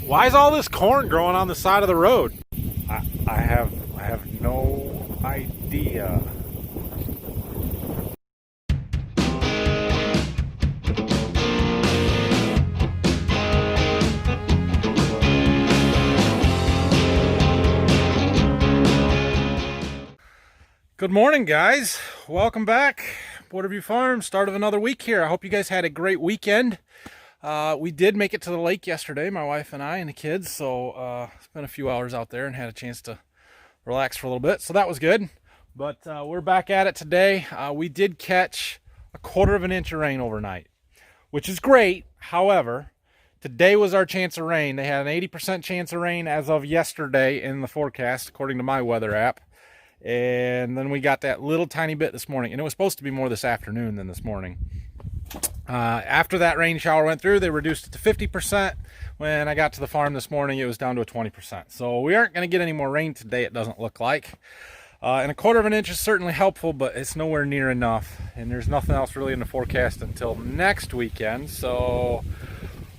Why is all this corn growing on the side of the road? I have no idea. Good morning, guys. Welcome back. Borderview Farm, start of another week here. I hope you guys had a great weekend. We did make it to the lake yesterday, my wife and I and the kids, so spent a few hours out there and had a chance to relax for a little bit, so that was good. But we're back at it today. We did catch a 1/4 inch of rain overnight, which is great. However, today was our chance of rain. They had an 80% chance of rain as of yesterday in the forecast, according to my weather app. And then we got that little tiny bit this morning, and it was supposed to be more this afternoon than this morning. After that rain shower went through, they reduced it to 50%. When I got to the farm this morning, it was down to a 20%. So we aren't going to get any more rain today, it doesn't look like. And a 1/4 inch is certainly helpful, but it's nowhere near enough. And there's nothing else really in the forecast until next weekend. So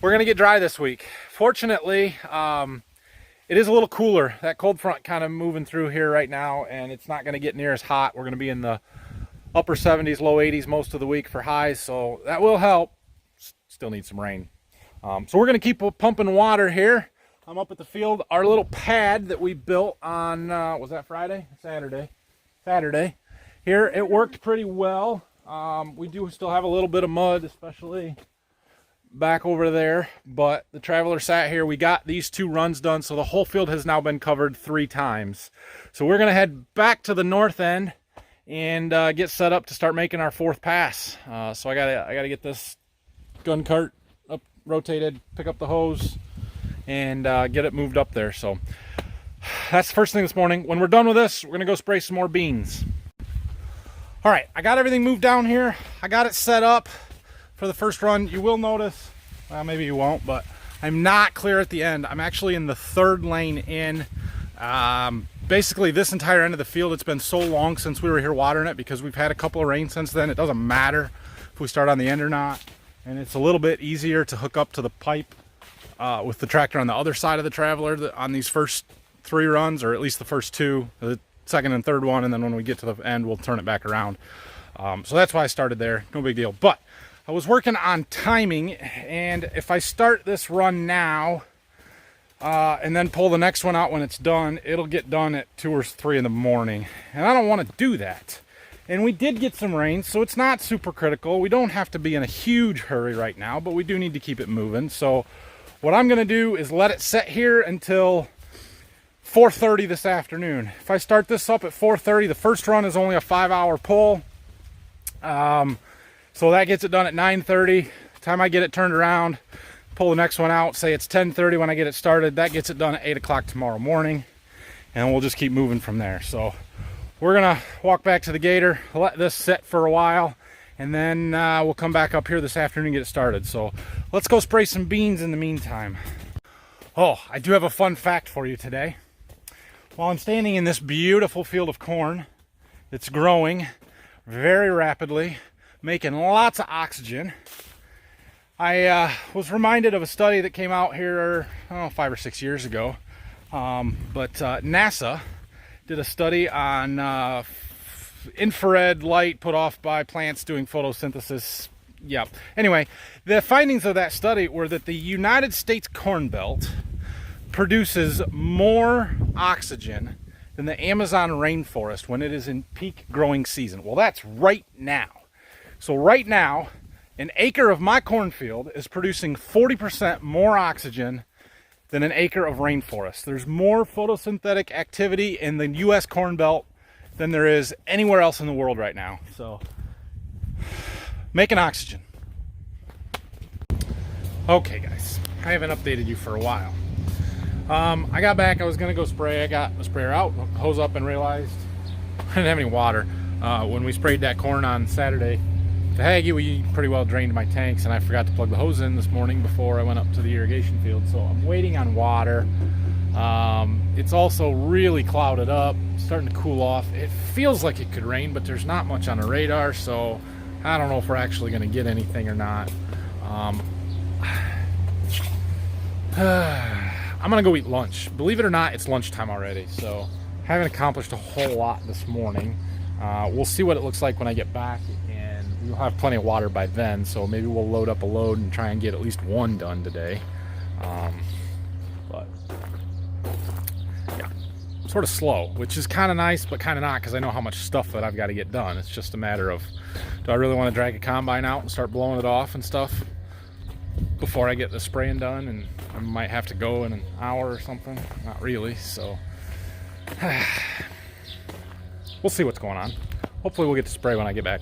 we're going to get dry this week. Fortunately, it is a little cooler. That cold front kind of moving through here right now, and it's not going to get near as hot. We're going to be in the upper 70s, low 80s most of the week for highs, so that will help. Still need some rain. So we're going to keep pumping water here. I'm up at the field. Our little pad that we built on, was that Friday? Saturday. Here, it worked pretty well. We do still have a little bit of mud, especially back over there, but the traveler sat here. We got these 2 runs done, so the whole field has now been covered 3 times. So we're going to head back to the north end and get set up to start making our 4th pass. So I gotta get this gun cart up, rotated, pick up the hose, and get it moved up there. So that's the first thing this morning. When we're done with this, we're gonna go spray some more beans. All right, I got everything moved down here. I got it set up for the first run. You will notice, well, maybe you won't, but I'm not clear at the end. I'm actually in the 3rd lane in. Basically this entire end of the field, it's been so long since we were here watering it, because we've had a couple of rains since then. It doesn't matter if we start on the end or not, and it's a little bit easier to hook up to the pipe with the tractor on the other side of the traveler on these first 3 runs, or at least the first 2, the 2nd and 3rd one, and then when we get to the end we'll turn it back around. So that's why I started there. No big deal. But I was working on timing, and if I start this run now and then pull the next one out when it's done, it'll get done at 2 or 3 in the morning, and I don't want to do that. And we did get some rain, so it's not super critical. We don't have to be in a huge hurry right now, but we do need to keep it moving. So what I'm going to do is let it set here until 4:30 this afternoon. If I start this up at 4:30, the first run is only a 5-hour pull. So that gets it done at 9:30. By the time I get it turned around, pull the next one out, say it's 10:30 when I get it started, that gets it done at 8 o'clock tomorrow morning, and we'll just keep moving from there. So we're gonna walk back to the gator, let this sit for a while, and then we'll come back up here this afternoon and get it started. So let's go spray some beans in the meantime. Oh, I do have a fun fact for you today. While I'm standing in this beautiful field of corn, it's growing very rapidly, making lots of oxygen. I was reminded of a study that came out here, 5 or 6 years ago. But NASA did a study on infrared light put off by plants doing photosynthesis. Yeah. Anyway, the findings of that study were that the United States Corn Belt produces more oxygen than the Amazon rainforest when it is in peak growing season. Well, that's right now. So right now, an acre of my cornfield is producing 40% more oxygen than an acre of rainforest. There's more photosynthetic activity in the U.S. Corn Belt than there is anywhere else in the world right now. So, making oxygen. Okay, guys, I haven't updated you for a while. I got back, I was gonna go spray. I got a sprayer out, hose up, and realized I didn't have any water. When we sprayed that corn on Saturday, the Haggy, we pretty well drained my tanks, and I forgot to plug the hose in this morning before I went up to the irrigation field, so I'm waiting on water. It's also really clouded up, starting to cool off. It feels like it could rain, but there's not much on the radar, so I don't know if we're actually going to get anything or not. I'm gonna go eat lunch. Believe it or not, it's lunchtime already, so haven't accomplished a whole lot this morning. We'll see what it looks like when I get back, and we'll have plenty of water by then, so maybe we'll load up a load and try and get at least one done today. But yeah, sort of slow, which is kind of nice, but kind of not, because I know how much stuff that I've got to get done. It's just a matter of, do I really want to drag a combine out and start blowing it off and stuff before I get the spraying done? And I might have to go in an hour or something. Not really, so we'll see what's going on. Hopefully we'll get to spray when I get back.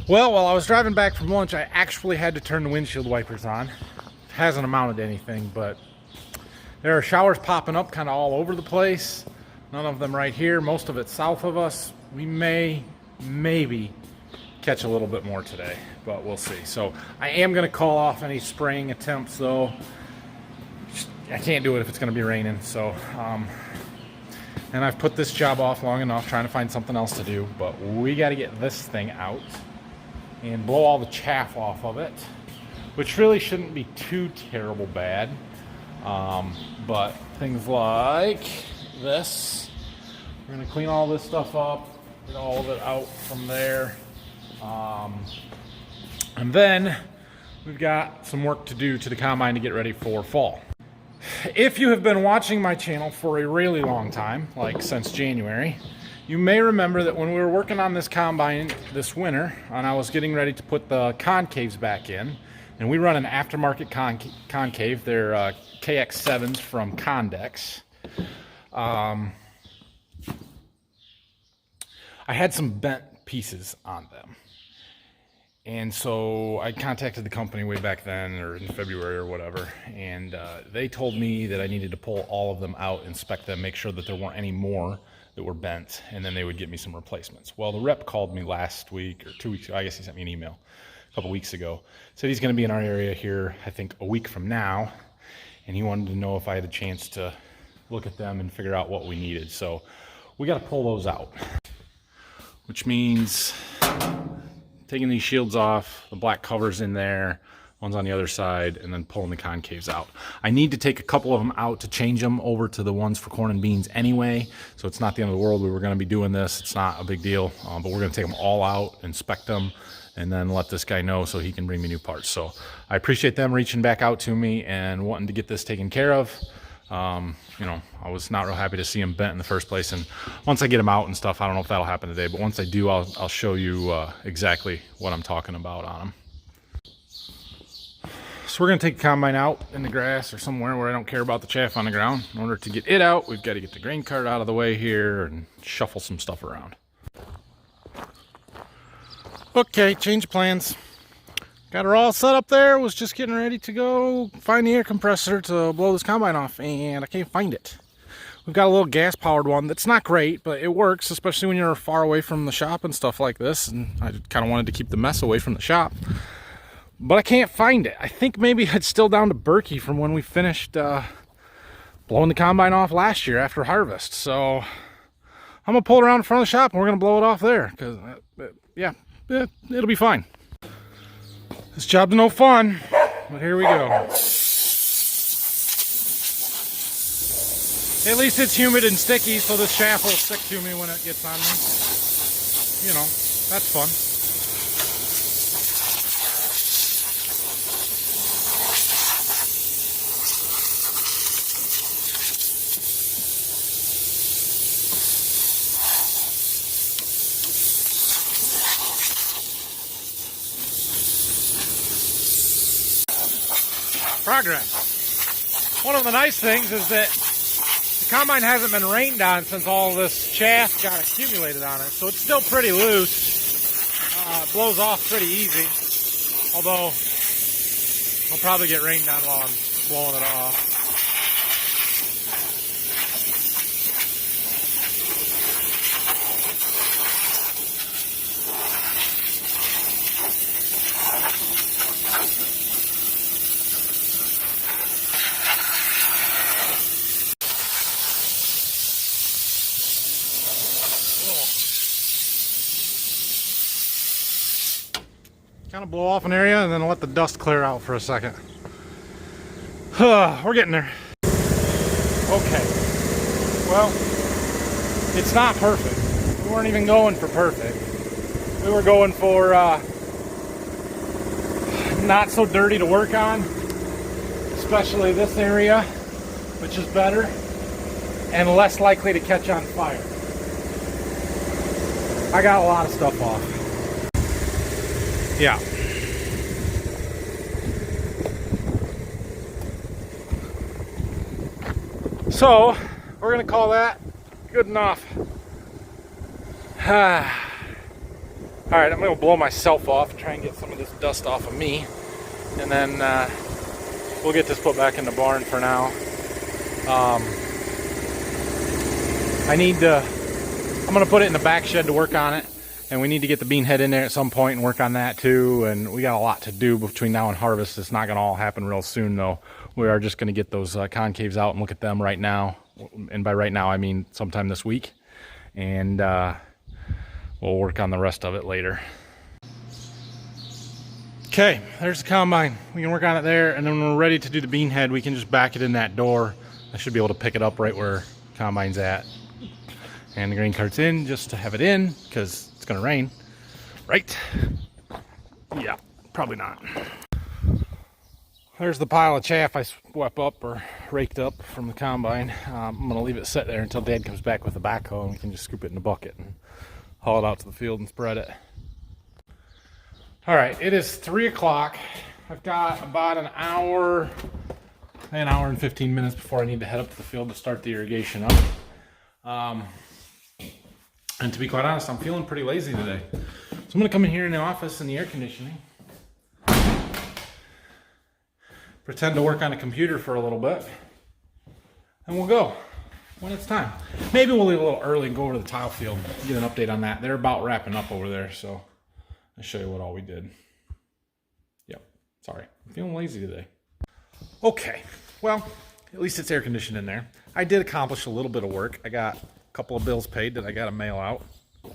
Well, while I was driving back from lunch, I actually had to turn the windshield wipers on. It hasn't amounted to anything, but there are showers popping up kind of all over the place. None of them right here. Most of it south of us. We maybe catch a little bit more today, but we'll see. So I am going to call off any spraying attempts, though. I can't do it if it's going to be raining. So, and I've put this job off long enough trying to find something else to do, but we got to get this thing out and blow all the chaff off of it, which really shouldn't be too terrible bad. But things like this, we're going to clean all this stuff up, get all of it out from there. And then we've got some work to do to the combine to get ready for fall. If you have been watching my channel for a really long time, like since January, you may remember that when we were working on this combine this winter, and I was getting ready to put the concaves back in, and we run an aftermarket concave. They're KX7s from Condex. I had some bent pieces on them. And so I contacted the company way back then, or in February or whatever, and they told me that I needed to pull all of them out, inspect them, make sure that there weren't any more that were bent, and then they would get me some replacements. Well, the rep called me last week, or 2 weeks ago. I guess he sent me an email a couple weeks ago. Said he's going to be in our area here, I think, a week from now, and he wanted to know if I had a chance to look at them and figure out what we needed. So we got to pull those out, which means taking these shields off, the black covers in there, one's on the other side, and then pulling the concaves out. I need to take a couple of them out to change them over to the ones for corn and beans anyway, so it's not the end of the world. We were going to be doing this. It's not a big deal, but we're going to take them all out, inspect them, and then let this guy know so he can bring me new parts. So I appreciate them reaching back out to me and wanting to get this taken care of. You know, I was not real happy to see them bent in the first place, and once I get them out and stuff, I don't know if that'll happen today, but once I do, I'll show you exactly what I'm talking about on them. So we're going to take the combine out in the grass or somewhere where I don't care about the chaff on the ground. In order to get it out, we've got to get the grain cart out of the way here and shuffle some stuff around. Okay, change of plans. Got her all set up there, was just getting ready to go find the air compressor to blow this combine off, and I can't find it. We've got a little gas-powered one that's not great, but it works, especially when you're far away from the shop and stuff like this, and I kind of wanted to keep the mess away from the shop. But I can't find it. I think maybe it's still down to Berkey from when we finished blowing the combine off last year after harvest. So I'm going to pull it around in front of the shop, and we're going to blow it off there, because, yeah, it'll be fine. This job's no fun, but here we go. At least it's humid and sticky, so the chaff will stick to me when it gets on me. You know, that's fun. Progress. One of the nice things is that the combine hasn't been rained on since all this chaff got accumulated on it, so it's still pretty loose. It blows off pretty easy, although I'll probably get rained on while I'm blowing it off. Kind of blow off an area and then let the dust clear out for a second. We're getting there. Okay. Well, it's not perfect. We weren't even going for perfect. We were going for not so dirty to work on, especially this area, which is better and less likely to catch on fire. I got a lot of stuff off. Yeah. So, we're gonna call that good enough. Alright, I'm gonna blow myself off, try and get some of this dust off of me, and then we'll get this put back in the barn for now. I'm gonna put it in the back shed to work on it, and we need to get the bean head in there at some point and work on that too, and we got a lot to do between now and harvest. It's not gonna all happen real soon though. We are just gonna get those concaves out and look at them right now, and by right now I mean sometime this week, and we'll work on the rest of it later. Okay, there's the combine. We can work on it there, and then when we're ready to do the bean head, we can just back it in that door. I should be able to pick it up right where combine's at. And the grain cart's in just to have it in, because it's gonna rain, right? Yeah, probably not. There's the pile of chaff I swept up or raked up from the combine. I'm gonna leave it sit there until Dad comes back with the backhoe, and we can just scoop it in a bucket and haul it out to the field and spread it. All right, it is 3 o'clock. I've got about an hour and 15 minutes before I need to head up to the field to start the irrigation up. And to be quite honest, I'm feeling pretty lazy today. So I'm gonna come in here in the office in the air conditioning, pretend to work on a computer for a little bit, and we'll go when it's time. Maybe we'll leave a little early and go over to the tile field and get an update on that. They're about wrapping up over there, so I'll show you what all we did. Yep, sorry, I'm feeling lazy today. Okay, well, at least it's air conditioned in there. I did accomplish a little bit of work. I got a couple of bills paid that I got to mail out.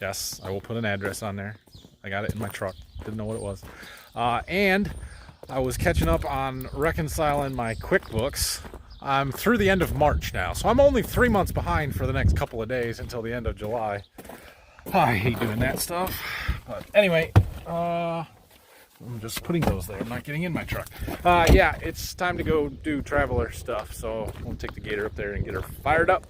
Yes, I will put an address on there. I got it in my truck. Didn't know what it was. And I was catching up on reconciling my QuickBooks. I'm through the end of March now, so I'm only 3 months behind for the next couple of days until the end of July. I hate doing that stuff. But anyway, I'm just putting those there. I'm not getting in my truck. Yeah, it's time to go do traveler stuff, so we'll take the gator up there and get her fired up.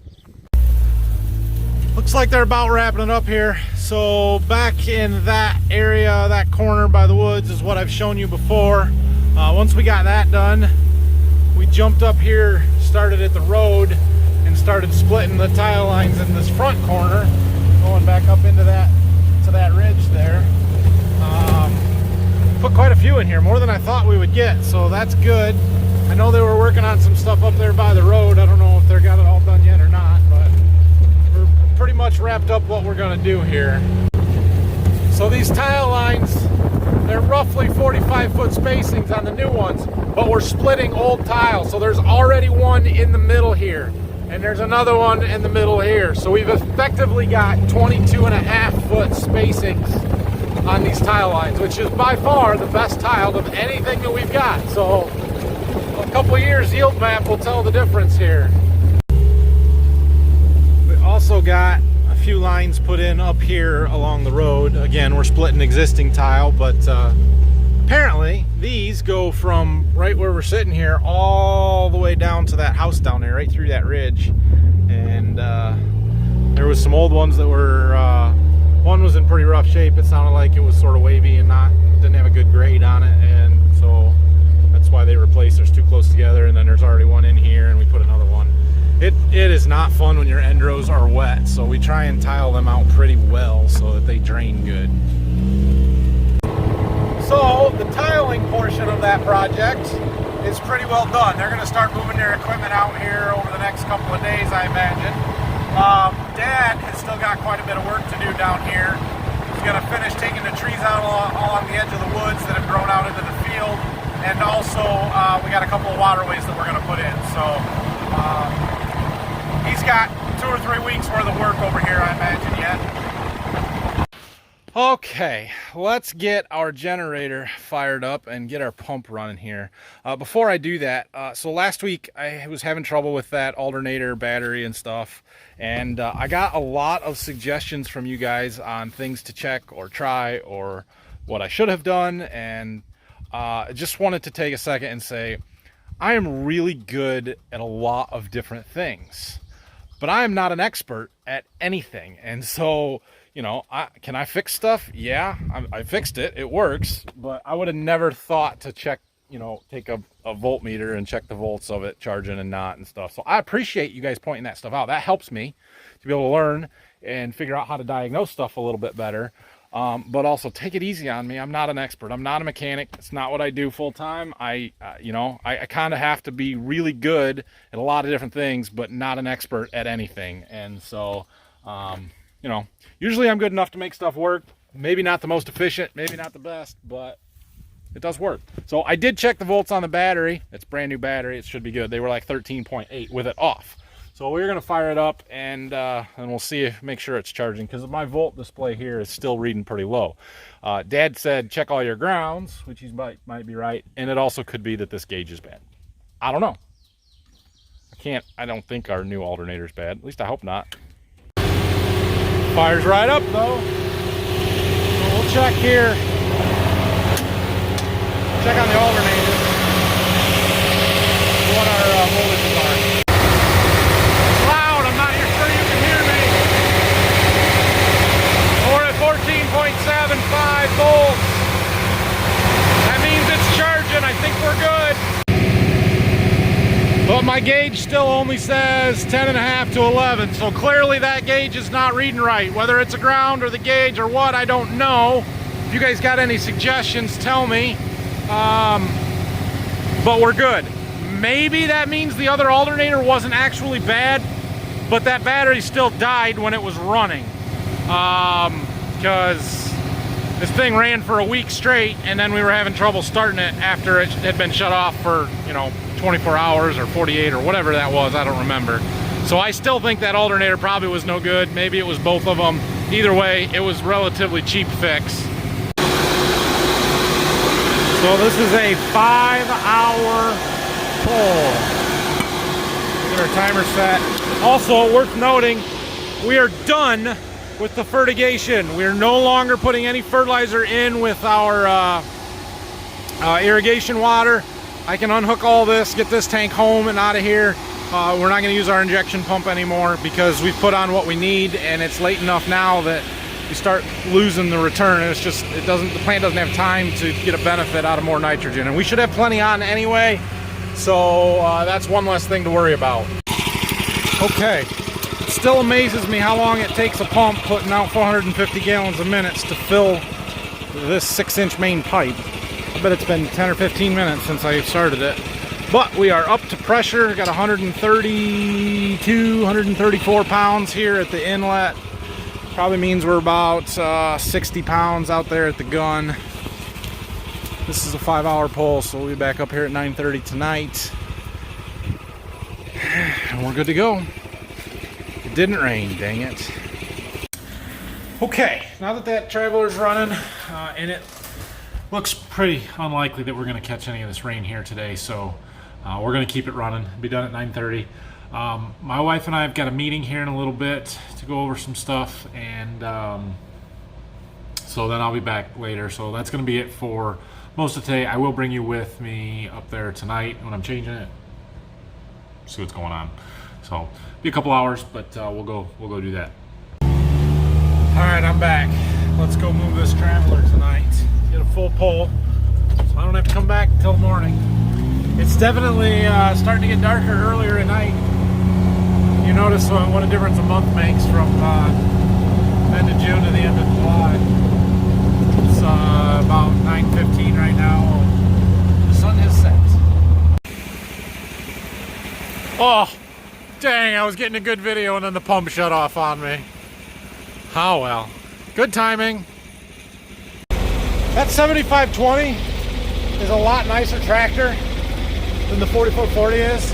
Looks like they're about wrapping it up here. So back in that area, that corner by the woods is what I've shown you before. Once we got that done, we jumped up here, started at the road, and started splitting the tile lines in this front corner, going back up into that ridge there. Put quite a few in here, more than I thought we would get, so that's good. I know they were working on some stuff up there by the road. I don't know if they got it all done yet or not, but we're pretty much wrapped up what we're gonna do here. So these tile lines, they're roughly 45-foot spacings on the new ones, but we're splitting old tile. So there's already one in the middle here, and there's another one in the middle here. So we've effectively got 22.5-foot spacings on these tile lines, which is by far the best tiled of anything that we've got. So a couple years yield map will tell the difference here. We also got a few lines put in up here along the road. Again, we're splitting existing tile, but apparently these go from right where we're sitting here all the way down to that house down there, right through that ridge. And there was some old ones that were one was in pretty rough shape. It sounded like it was sort of wavy and didn't have a good grade on it, and so that's why they replaced. There's two close together, and then there's already one in here, and we put another one. It is not fun when your end rows are wet, so we try and tile them out pretty well so that they drain good. So the tiling portion of that project is pretty well done. They're going to start moving their equipment out here over the next couple of days, I imagine. Dad has still got quite a bit of work to do down here. He's going to finish taking the trees out along the edge of the woods that have grown out into the field, and also we got a couple of waterways that we're going to put in. So he's got 2 or 3 weeks worth of work over here, I imagine, yet. Okay, let's get our generator fired up and get our pump running here. Before I do that, so last week I was having trouble with that alternator battery and stuff, and I got a lot of suggestions from you guys on things to check or try or what I should have done, and I just wanted to take a second and say I am really good at a lot of different things, but I am not an expert at anything. And so, you know, can I fix stuff? Yeah, I fixed it. It works. But I would have never thought to check, you know, take a voltmeter and check the volts of it, charging and not and stuff. So I appreciate you guys pointing that stuff out. That helps me to be able to learn and figure out how to diagnose stuff a little bit better. But also take it easy on me. I'm not an expert. I'm not a mechanic. It's not what I do full time. I kind of have to be really good at a lot of different things, but not an expert at anything. And so, you know, usually I'm good enough to make stuff work. Maybe not the most efficient, maybe not the best, but it does work. So I did check the volts on the battery. It's a brand new battery. It should be good. They were like 13.8 with it off. So we're gonna fire it up and we'll see, make sure it's charging, because my volt display here is still reading pretty low. Dad said check all your grounds, which he might be right, and it also could be that this gauge is bad. I don't know. I don't think our new alternator is bad. At least I hope not. Fires right up though. So we'll check here. Check on the alternator. What our voltages are. Loud, I'm not sure you can hear me. We're at 14.75 volts. That means it's charging. I think we're good. But my gauge still only says 10.5 to 11, so clearly that gauge is not reading right. Whether it's a ground or the gauge or what, I don't know. If you guys got any suggestions, tell me. But we're good. Maybe that means the other alternator wasn't actually bad, but that battery still died when it was running. Because this thing ran for a week straight, and then we were having trouble starting it after it had been shut off for, you know, 24 hours or 48 or whatever that was. I don't remember. So I still think that alternator probably was no good. Maybe it was both of them. Either way, it was relatively cheap fix. So this is a 5-hour pull. Get our timer set. Also worth noting, we are done with the fertigation. We are no longer putting any fertilizer in with our irrigation water. I can unhook all this, get this tank home and out of here. We're not going to use our injection pump anymore because we've put on what we need, and it's late enough now that we start losing the return. It's just, the plant doesn't have time to get a benefit out of more nitrogen, and we should have plenty on anyway. So that's one less thing to worry about. Okay, it still amazes me how long it takes a pump putting out 450 gallons a minute to fill this 6-inch main pipe. I bet it's been 10 or 15 minutes since I started it. But we are up to pressure. Got 132, 134 pounds here at the inlet. Probably means we're about 60 pounds out there at the gun. This is a 5-hour pull, so we'll be back up here at 9:30 tonight. And we're good to go. It didn't rain, dang it. Okay, now that Traveler's running, and it looks pretty unlikely that we're going to catch any of this rain here today, so we're going to keep it running. Be done at 9:30. My wife and I have got a meeting here in a little bit to go over some stuff, and so then I'll be back later. So that's going to be it for most of today. I will bring you with me up there tonight when I'm changing it. See what's going on. So be a couple hours, but we'll go do that. All right, I'm back. Let's go move this Traveler tonight. Get a full pull, so I don't have to come back until the morning. It's definitely starting to get darker earlier at night. You notice what a difference a month makes from end of June to the end of July. It's about 9:15 right now. The sun has set. Oh, dang, I was getting a good video and then the pump shut off on me. Oh well, good timing. That 7520 is a lot nicer tractor than the 4440 is,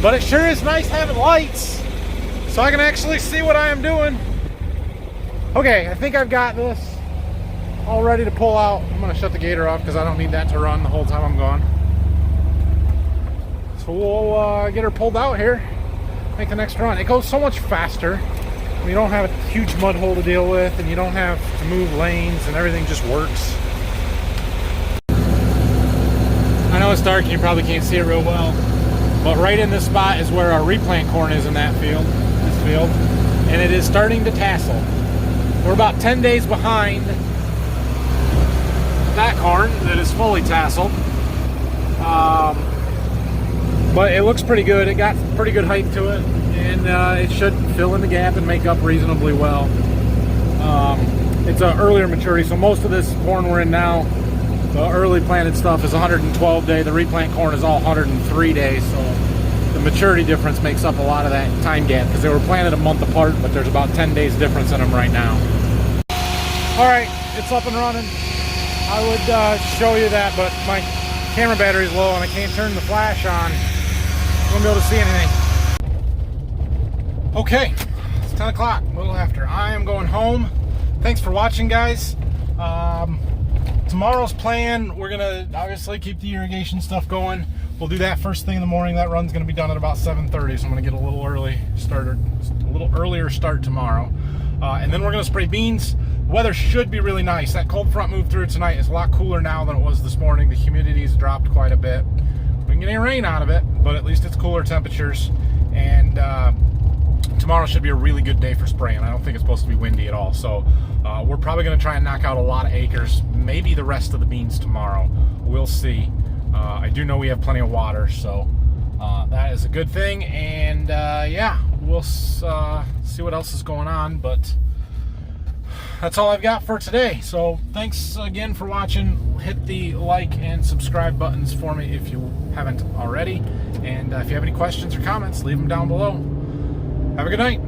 but it sure is nice having lights so I can actually see what I am doing. Okay, I think I've got this all ready to pull out. I'm gonna shut the gator off because I don't need that to run the whole time I'm gone. So we'll get her pulled out here, make the next run. It goes so much faster. You don't have a huge mud hole to deal with, and you don't have to move lanes, and everything just works. I know it's dark and you probably can't see it real well, but right in this spot is where our replant corn is in that field, this field, and it is starting to tassel. We're about 10 days behind that corn that is fully tasseled, but it looks pretty good. It got pretty good height to it, and it should fill in the gap and make up reasonably well. It's an earlier maturity, so most of this corn we're in now, the early planted stuff is 112 day. The replant corn is all 103 days, so the maturity difference makes up a lot of that time gap because they were planted a month apart, but there's about 10 days difference in them right now. All right, it's up and running. I would show you that, but my camera battery's low and I can't turn the flash on. I won't be able to see anything. Okay, it's 10 o'clock, a little after. I am going home. Thanks for watching, guys. Tomorrow's plan, we're gonna obviously keep the irrigation stuff going. We'll do that first thing in the morning. That run's gonna be done at about 7:30, so I'm gonna get a little earlier start tomorrow. And then we're gonna spray beans. The weather should be really nice. That cold front moved through tonight. It's a lot cooler now than it was this morning. The humidity's dropped quite a bit. We can get any rain out of it, but at least it's cooler temperatures. And tomorrow should be a really good day for spraying. I don't think it's supposed to be windy at all. So we're probably going to try and knock out a lot of acres, maybe the rest of the beans tomorrow. We'll see. I do know we have plenty of water, so that is a good thing. And yeah, we'll see what else is going on, but that's all I've got for today. So thanks again for watching. Hit the like and subscribe buttons for me if you haven't already. And if you have any questions or comments, leave them down below. Have a good night.